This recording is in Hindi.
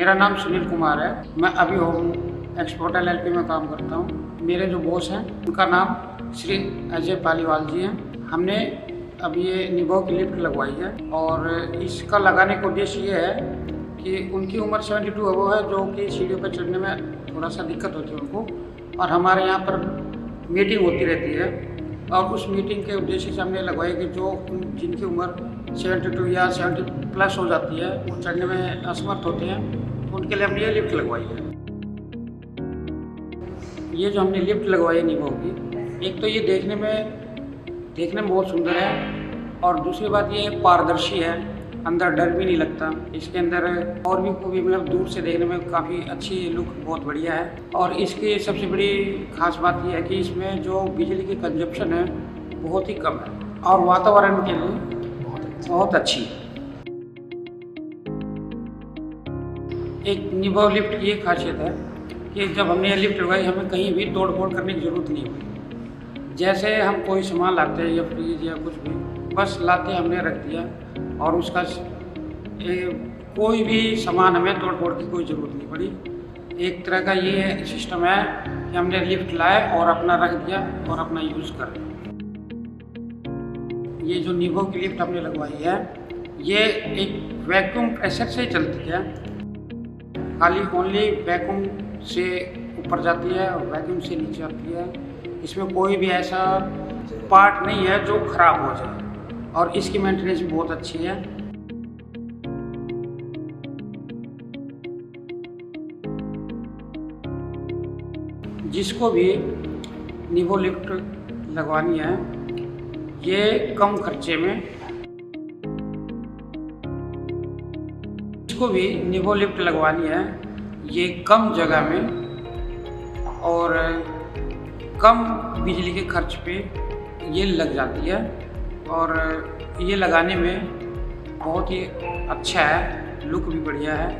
मेरा नाम सुनील कुमार है। मैं अभी होम एक्सपोर्ट LLP में काम करता हूँ। मेरे जो बॉस हैं उनका नाम श्री अजय पालीवाल जी हैं। हमने अभी ये निभो की लिफ्ट लगवाई है और इसका लगाने का उद्देश्य ये है कि उनकी उम्र 72 अबव है, जो कि सीढ़ियों पर चढ़ने में थोड़ा सा दिक्कत होती है उनको, और हमारे यहाँ पर मीटिंग होती रहती है और उस मीटिंग के उद्देश्य से हमने लगवाई कि जो जिनकी उम्र 72 या 70 प्लस हो जाती है, वो चढ़ने में असमर्थ होते हैं, तो उनके लिए हमने ये लिफ्ट लगवाई है। ये जो हमने लिफ्ट लगवाई है निभो की, एक तो ये देखने में बहुत सुंदर है और दूसरी बात ये पारदर्शी है, अंदर डर भी नहीं लगता। इसके अंदर और भी कोई मतलब दूर से देखने में काफ़ी अच्छी लुक बहुत बढ़िया है। और इसकी सबसे बड़ी खास बात यह है कि इसमें जो बिजली की कंजप्शन है बहुत ही कम है और वातावरण के लिए बहुत अच्छी है। एक निभो लिफ्ट की एक खासियत है कि जब हमने ये लिफ्ट लगवाई, हमें कहीं भी तोड़ फोड़ करने की ज़रूरत नहीं हुई। जैसे हम कोई सामान लाते हैं या फ्रिज या कुछ भी, बस लाते हमने रख दिया और उसका कोई भी सामान हमें तोड़ फोड़ की कोई ज़रूरत नहीं पड़ी। एक तरह का ये सिस्टम है कि हमने लिफ्ट लाए और अपना रख दिया और अपना यूज़ कर लिया। ये जो निभो की लिफ्ट हमने लगवाई है, ये एक वैक्यूम प्रेशर से चलती है, खाली ओनली वैक्यूम से ऊपर जाती है और वैक्यूम से नीचे आती है। इसमें कोई भी ऐसा पार्ट नहीं है जो खराब हो जाए और इसकी मेंटेनेंस भी बहुत अच्छी है। जिसको भी निभो लिफ्ट लगवानी है, ये कम खर्चे में, जिसको भी निभो लिफ्ट लगवानी है, ये कम जगह में और कम बिजली के खर्च पे ये लग जाती है और ये लगाने में बहुत ही अच्छा है, लुक भी बढ़िया है।